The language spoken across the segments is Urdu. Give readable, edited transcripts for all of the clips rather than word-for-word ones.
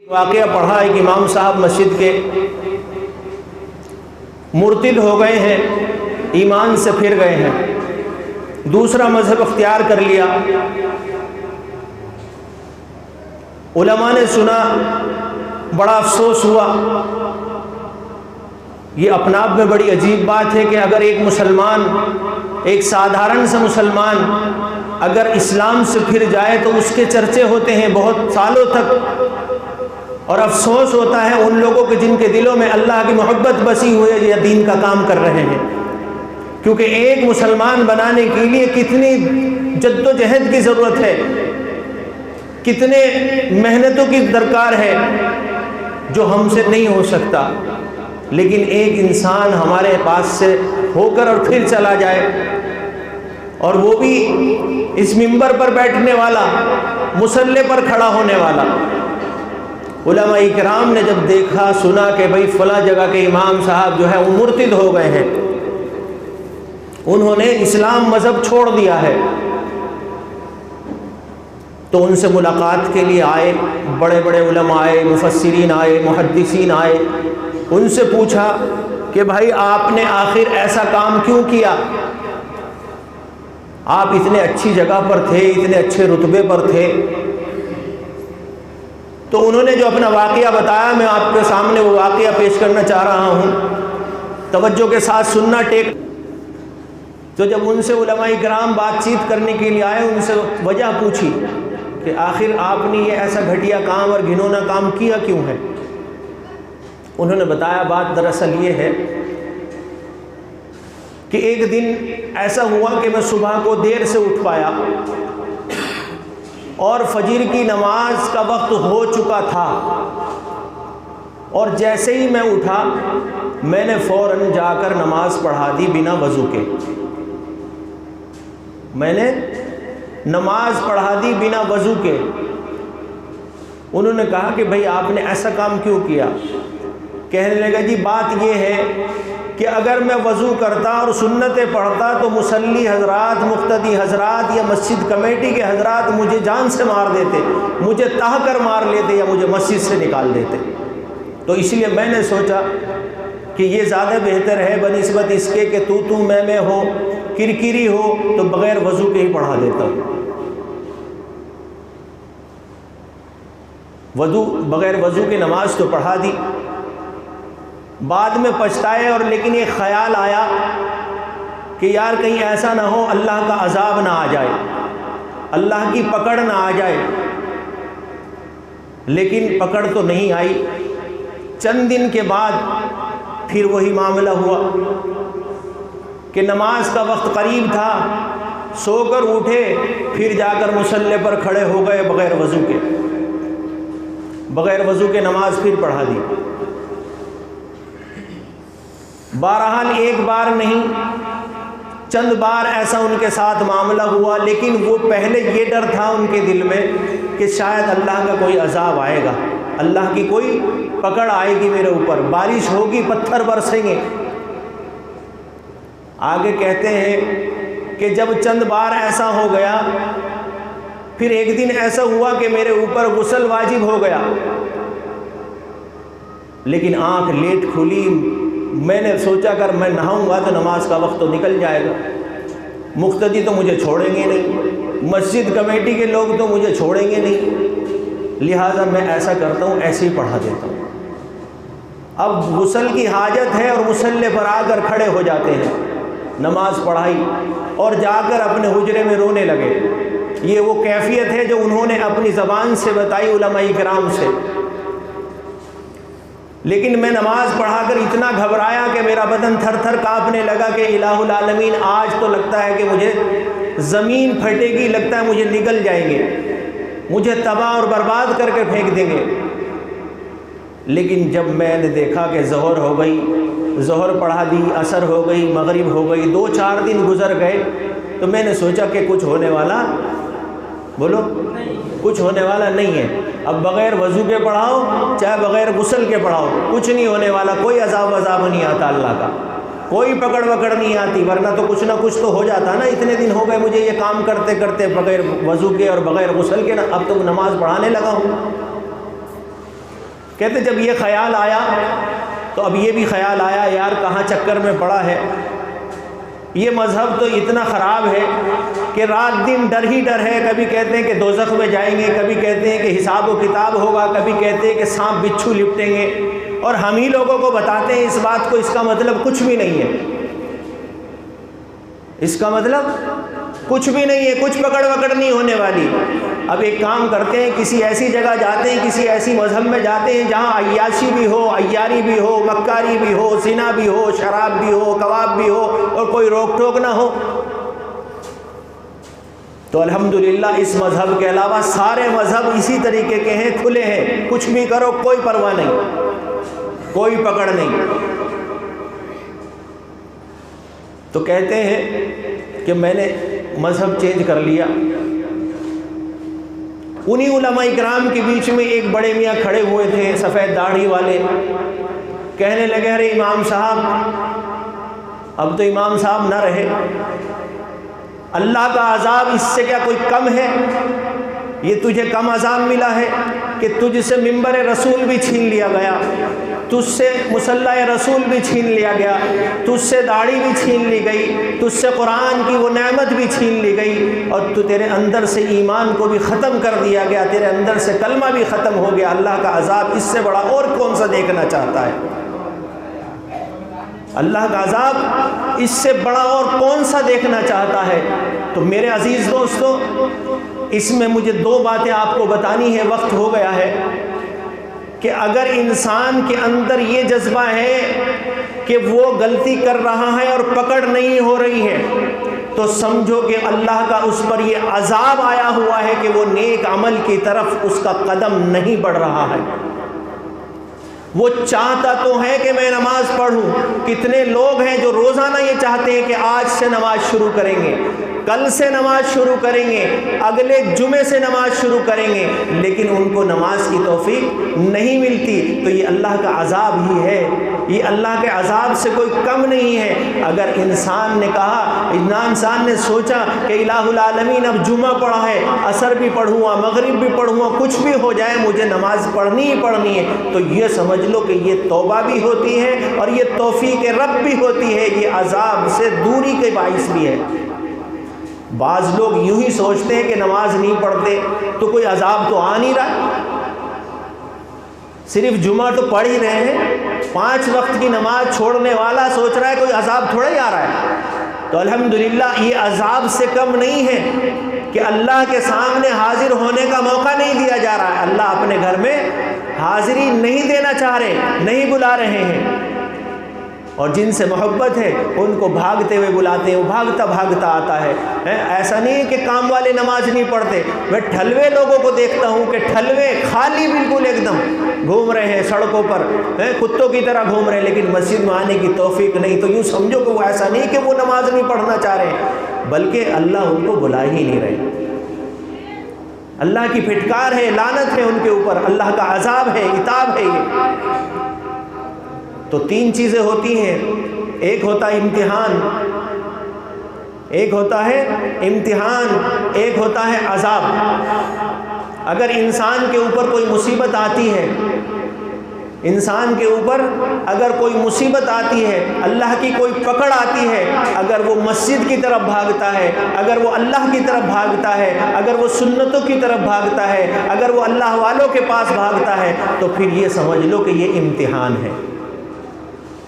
واقعہ پڑھا ایک امام صاحب مسجد کے مرتد ہو گئے ہیں، ایمان سے پھر گئے ہیں، دوسرا مذہب اختیار کر لیا۔ علماء نے سنا، بڑا افسوس ہوا۔ یہ اپنا آپ میں بڑی عجیب بات ہے کہ اگر ایک مسلمان، ایک سادھارن سا مسلمان اگر اسلام سے پھر جائے تو اس کے چرچے ہوتے ہیں بہت سالوں تک، اور افسوس ہوتا ہے ان لوگوں کے جن کے دلوں میں اللہ کی محبت بسی ہوئی ہے یا دین کا کام کر رہے ہیں، کیونکہ ایک مسلمان بنانے کے لیے کتنی جد و جہد کی ضرورت ہے، کتنے محنتوں کی درکار ہے جو ہم سے نہیں ہو سکتا۔ لیکن ایک انسان ہمارے پاس سے ہو کر اور پھر چلا جائے، اور وہ بھی اس منبر پر بیٹھنے والا، مصلی پر کھڑا ہونے والا۔ علماء کرام نے جب دیکھا سنا کہ بھئی فلاں جگہ کے امام صاحب جو ہے وہ مرتد ہو گئے ہیں، انہوں نے اسلام مذہب چھوڑ دیا ہے، تو ان سے ملاقات کے لیے آئے، بڑے بڑے علماء آئے، مفسرین آئے، محدثین آئے، ان سے پوچھا کہ بھائی آپ نے آخر ایسا کام کیوں کیا؟ آپ اتنے اچھی جگہ پر تھے، اتنے اچھے رتبے پر تھے۔ تو انہوں نے جو اپنا واقعہ بتایا، میں آپ کے سامنے وہ واقعہ پیش کرنا چاہ رہا ہوں، توجہ کے ساتھ سننا ٹیک۔ تو جب ان سے علماء کرام بات چیت کرنے کے لیے آئے، ان سے وجہ پوچھی کہ آخر آپ نے یہ ایسا گھٹیا کام اور گھنونا کام کیا کیوں ہے؟ انہوں نے بتایا بات دراصل یہ ہے کہ ایک دن ایسا ہوا کہ میں صبح کو دیر سے اٹھ پایا اور فجر کی نماز کا وقت ہو چکا تھا، اور جیسے ہی میں اٹھا میں نے فوراً جا کر نماز پڑھا دی بنا وضو کے۔ میں نے نماز پڑھا دی بنا وضو کے۔ انہوں نے کہا کہ بھئی آپ نے ایسا کام کیوں کیا؟ کہنے لگا جی بات یہ ہے کہ اگر میں وضو کرتا اور سنتیں پڑھتا تو مصلی حضرات، مقتدی حضرات یا مسجد کمیٹی کے حضرات مجھے جان سے مار دیتے، مجھے تاہ کر مار لیتے یا مجھے مسجد سے نکال دیتے۔ تو اس لیے میں نے سوچا کہ یہ زیادہ بہتر ہے بنسبت اس کے کہ تو میں ہو، کرکری ہو، تو بغیر وضو کے ہی پڑھا دیتا ہوں۔ بغیر وضو کے نماز تو پڑھا دی۔ بعد میں پچھتائے، اور لیکن یہ خیال آیا کہ یار کہیں ایسا نہ ہو اللہ کا عذاب نہ آ جائے، اللہ کی پکڑ نہ آ جائے۔ لیکن پکڑ تو نہیں آئی۔ چند دن کے بعد پھر وہی معاملہ ہوا کہ نماز کا وقت قریب تھا، سو کر اٹھے، پھر جا کر مصلی پر کھڑے ہو گئے بغیر وضو کے، بغیر وضو کے نماز پھر پڑھا دی۔ بہرحال ایک بار نہیں، چند بار ایسا ان کے ساتھ معاملہ ہوا، لیکن وہ پہلے یہ ڈر تھا ان کے دل میں کہ شاید اللہ کا کوئی عذاب آئے گا، اللہ کی کوئی پکڑ آئے گی میرے اوپر، بارش ہوگی، پتھر برسیں گے۔ آگے کہتے ہیں کہ جب چند بار ایسا ہو گیا، پھر ایک دن ایسا ہوا کہ میرے اوپر غسل واجب ہو گیا، لیکن آنکھ لیٹ کھلی۔ میں نے سوچا اگر میں نہاؤں گا تو نماز کا وقت تو نکل جائے گا، مقتدی تو مجھے چھوڑیں گے نہیں، مسجد کمیٹی کے لوگ تو مجھے چھوڑیں گے نہیں، لہٰذا میں ایسا کرتا ہوں ایسے ہی پڑھا دیتا ہوں۔ اب غسل کی حاجت ہے اور مصلی پر آ کر کھڑے ہو جاتے ہیں، نماز پڑھائی اور جا کر اپنے حجرے میں رونے لگے۔ یہ وہ کیفیت ہے جو انہوں نے اپنی زبان سے بتائی علماء کرام سے۔ لیکن میں نماز پڑھا کر اتنا گھبرایا کہ میرا بدن تھر تھر کانپنے لگا کہ الہ العالمین آج تو لگتا ہے کہ مجھے زمین پھٹے گی، لگتا ہے مجھے نگل جائیں گے، مجھے تباہ اور برباد کر کے پھینک دیں گے۔ لیکن جب میں نے دیکھا کہ ظہر ہو گئی، ظہر پڑھا دی، عصر ہو گئی، مغرب ہو گئی، 2-4 دن گزر گئے، تو میں نے سوچا کہ کچھ ہونے والا، بولو کچھ ہونے والا نہیں ہے۔ اب بغیر وضو کے پڑھاؤ چاہے بغیر غسل کے پڑھاؤ، کچھ نہیں ہونے والا، کوئی عذاب نہیں آتا اللہ کا، کوئی پکڑ وکڑ نہیں آتی، ورنہ تو کچھ نہ کچھ تو ہو جاتا نا۔ اتنے دن ہو گئے مجھے یہ کام کرتے کرتے بغیر وضو کے اور بغیر غسل کے، اب تو نماز پڑھانے لگا ہوں۔ کہتے جب یہ خیال آیا تو اب یہ بھی خیال آیا یار کہاں چکر میں پڑا ہے، یہ مذہب تو اتنا خراب ہے کہ رات دن ڈر ہی ڈر ہے، کبھی کہتے ہیں کہ دوزخ میں جائیں گے، کبھی کہتے ہیں کہ حساب و کتاب ہوگا، کبھی کہتے ہیں کہ سانپ بچھو لپٹیں گے، اور ہم ہی لوگوں کو بتاتے ہیں اس بات کو، اس کا مطلب کچھ بھی نہیں ہے، اس کا مطلب کچھ بھی نہیں ہے، کچھ پکڑ وکڑ نہیں ہونے والی۔ اب ایک کام کرتے ہیں، کسی ایسی جگہ جاتے ہیں، کسی ایسی مذہب میں جاتے ہیں جہاں عیاشی بھی ہو، عیاری بھی ہو، مکاری بھی ہو، زنا بھی ہو، شراب بھی ہو، کباب بھی ہو، اور کوئی روک ٹوک نہ ہو۔ تو الحمدللہ اس مذہب کے علاوہ سارے مذہب اسی طریقے کے ہیں، کھلے ہیں، کچھ بھی کرو کوئی پرواہ نہیں، کوئی پکڑ نہیں۔ تو کہتے ہیں کہ میں نے مذہب چینج کر لیا۔ انہی علماء اکرام کے بیچ میں ایک بڑے میاں کھڑے ہوئے تھے، سفید داڑھی والے، کہنے لگے ارے امام صاحب اب تو امام صاحب نہ رہے، اللہ کا عذاب اس سے کیا کوئی کم ہے؟ یہ تجھے کم عذاب ملا ہے کہ تجھ سے منبر رسول بھی چھین لیا گیا، تجھ سے مصلی رسول بھی چھین لیا گیا، تجھ سے داڑھی بھی چھین لی گئی، تجھ سے قرآن کی وہ نعمت بھی چھین لی گئی، اور تیرے اندر سے ایمان کو بھی ختم کر دیا گیا، تیرے اندر سے کلمہ بھی ختم ہو گیا۔ اللہ کا عذاب اس سے بڑا اور کون سا دیکھنا چاہتا ہے؟ اللہ کا عذاب اس سے بڑا اور کون سا دیکھنا چاہتا ہے؟ تو میرے عزیز دوستو، اس میں مجھے دو باتیں آپ کو بتانی ہے، وقت ہو گیا ہے، کہ اگر انسان کے اندر یہ جذبہ ہے کہ وہ غلطی کر رہا ہے اور پکڑ نہیں ہو رہی ہے، تو سمجھو کہ اللہ کا اس پر یہ عذاب آیا ہوا ہے کہ وہ نیک عمل کی طرف اس کا قدم نہیں بڑھ رہا ہے۔ وہ چاہتا تو ہے کہ میں نماز پڑھوں، کتنے لوگ ہیں جو روزانہ یہ چاہتے ہیں کہ آج سے نماز شروع کریں گے، کل سے نماز شروع کریں گے، اگلے جمعے سے نماز شروع کریں گے، لیکن ان کو نماز کی توفیق نہیں ملتی۔ تو یہ اللہ کا عذاب ہی ہے، یہ اللہ کے عذاب سے کوئی کم نہیں ہے۔ اگر انسان نے کہا، انسان نے سوچا کہ الہ العالمین اب جمعہ پڑھا ہے، عصر بھی پڑھوں گا، مغرب بھی پڑھوں گا، کچھ بھی ہو جائے مجھے نماز پڑھنی ہی پڑھنی ہے، تو یہ سمجھ لو کہ یہ توبہ بھی ہوتی ہے اور یہ توفیق رب بھی ہوتی ہے، یہ عذاب سے دوری کے باعث بھی ہے۔ بعض لوگ یوں ہی سوچتے ہیں کہ نماز نہیں پڑھتے تو کوئی عذاب تو آ نہیں رہا، صرف جمعہ تو پڑھ ہی رہے ہیں، 5 وقت کی نماز چھوڑنے والا سوچ رہا ہے کوئی عذاب تھوڑا ہی آ رہا ہے۔ تو الحمدللہ یہ عذاب سے کم نہیں ہے کہ اللہ کے سامنے حاضر ہونے کا موقع نہیں دیا جا رہا ہے، اللہ اپنے گھر میں حاضری نہیں دینا چاہ رہے، نہیں بلا رہے ہیں، اور جن سے محبت ہے ان کو بھاگتے ہوئے بلاتے ہیں، وہ بھاگتا بھاگتا آتا ہے۔ ایسا نہیں ہے کہ کام والے نماز نہیں پڑھتے، میں ٹھلوے لوگوں کو دیکھتا ہوں کہ ٹھلوے خالی بالکل ایک دم گھوم رہے ہیں سڑکوں پر، کتوں کی طرح گھوم رہے ہیں، لیکن مسجد میں آنے کی توفیق نہیں۔ تو یوں سمجھو کہ وہ ایسا نہیں کہ وہ نماز نہیں پڑھنا چاہ رہے ہیں، بلکہ اللہ ان کو بلا ہی نہیں رہے، اللہ کی پھٹکار ہے، لعنت ہے ان کے اوپر، اللہ کا عذاب ہے، عتاب ہے یہ۔ تو 3 چیزیں ہوتی ہیں، ایک ہوتا ہے امتحان، ایک ہوتا ہے امتحان، ایک ہوتا ہے عذاب۔ اگر انسان کے اوپر کوئی مصیبت آتی ہے، انسان کے اوپر اگر کوئی مصیبت آتی ہے، اللہ کی کوئی پکڑ آتی ہے، اگر وہ مسجد کی طرف بھاگتا ہے، اگر وہ اللہ کی طرف بھاگتا ہے، اگر وہ سنتوں کی طرف بھاگتا ہے، اگر وہ اللہ والوں کے پاس بھاگتا ہے، تو پھر یہ سمجھ لو کہ یہ امتحان ہے۔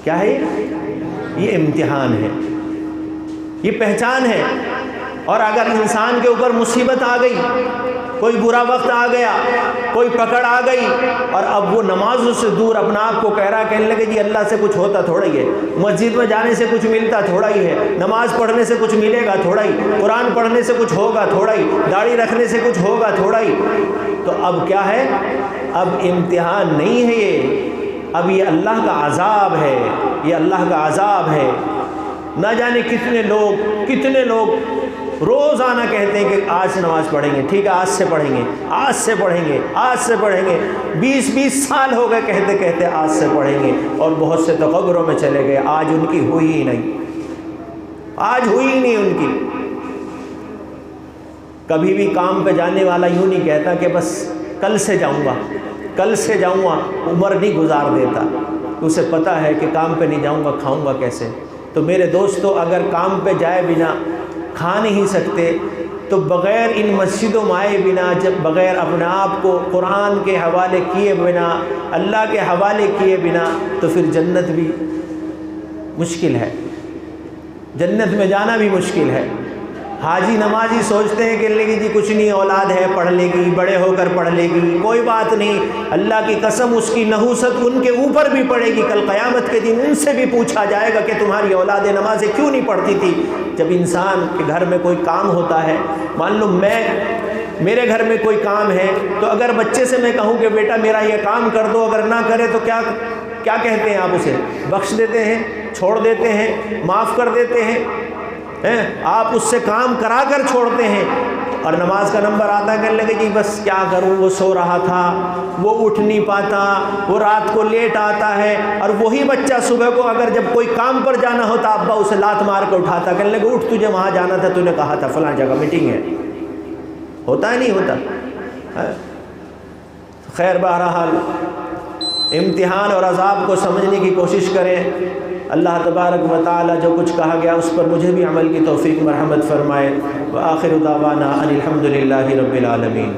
کیا ہے یہ امتحان ہے، یہ پہچان ہے۔ اور اگر انسان کے اوپر مصیبت آ گئی، کوئی برا وقت آ گیا، کوئی پکڑ آ گئی، اور اب وہ نمازوں سے دور اپنا آپ کو کہہ رہا ہے، کہنے لگے جی اللہ سے کچھ ہوتا تھوڑا ہی ہے، مسجد میں جانے سے کچھ ملتا تھوڑا ہی ہے، نماز پڑھنے سے کچھ ملے گا تھوڑا ہی، قرآن پڑھنے سے کچھ ہوگا تھوڑا ہی، داڑھی رکھنے سے کچھ ہوگا تھوڑا ہی۔ تو اب کیا ہے؟ اب امتحان نہیں ہے یہ، اب یہ اللہ کا عذاب ہے، یہ اللہ کا عذاب ہے۔ نہ جانے کتنے لوگ روزانہ کہتے ہیں کہ آج سے نماز پڑھیں گے، ٹھیک ہے آج سے پڑھیں گے، آج سے پڑھیں گے، آج سے پڑھیں گے، 20 سال ہو گئے کہتے کہتے آج سے پڑھیں گے، اور بہت سے تو قبروں میں چلے گئے، آج ان کی ہوئی ہی نہیں، آج ہوئی ہی نہیں ان کی۔ کبھی بھی کام پہ جانے والا یوں نہیں کہتا کہ بس کل سے جاؤں گا، کل سے جاؤں گا، عمر نہیں گزار دیتا، اسے پتہ ہے کہ کام پہ نہیں جاؤں گا کھاؤں گا کیسے۔ تو میرے دوستو، اگر کام پہ جائے بنا کھا نہیں سکتے تو بغیر ان مسجدوں میں آئے بنا، جب بغیر اپنے آپ کو قرآن کے حوالے کیے بنا، اللہ کے حوالے کیے بنا، تو پھر جنت بھی مشکل ہے، جنت میں جانا بھی مشکل ہے۔ حاجی نمازی سوچتے ہیں کہ لگی جی کچھ نہیں، اولاد ہے پڑھ لے گی، بڑے ہو کر پڑھ لے گی، کوئی بات نہیں، اللہ کی قسم اس کی نحوست ان کے اوپر بھی پڑے گی، کل قیامت کے دن ان سے بھی پوچھا جائے گا کہ تمہاری اولاد نمازیں کیوں نہیں پڑھتی تھی۔ جب انسان کے گھر میں کوئی کام ہوتا ہے، مان لو میرے گھر میں کوئی کام ہے، تو اگر بچے سے میں کہوں کہ بیٹا میرا یہ کام کر دو، اگر نہ کرے تو کیا کہتے ہیں آپ؟ اسے بخش دیتے ہیں، چھوڑ دیتے ہیں، معاف کر دیتے ہیں، آپ اس سے کام کرا کر چھوڑتے ہیں، اور نماز کا نمبر آتا ہے کہنے لگے جی بس کیا کروں، وہ سو رہا تھا، وہ اٹھ نہیں پاتا، وہ رات کو لیٹ آتا ہے۔ اور وہی بچہ صبح کو اگر جب کوئی کام پر جانا ہوتا، ابا اسے لات مار کے اٹھاتا، کہنے لگے اٹھ تجھے وہاں جانا تھا، تو نے کہا تھا فلاں جگہ میٹنگ ہے۔ ہوتا ہے نہیں ہوتا؟ خیر، بہرحال امتحان اور عذاب کو سمجھنے کی کوشش کریں۔ اللہ تبارک و تعالی جو کچھ کہا گیا اس پر مجھے بھی عمل کی توفیق مرحمت فرمائے۔ وآخر دعوانا ان الحمد للہ رب العالمین۔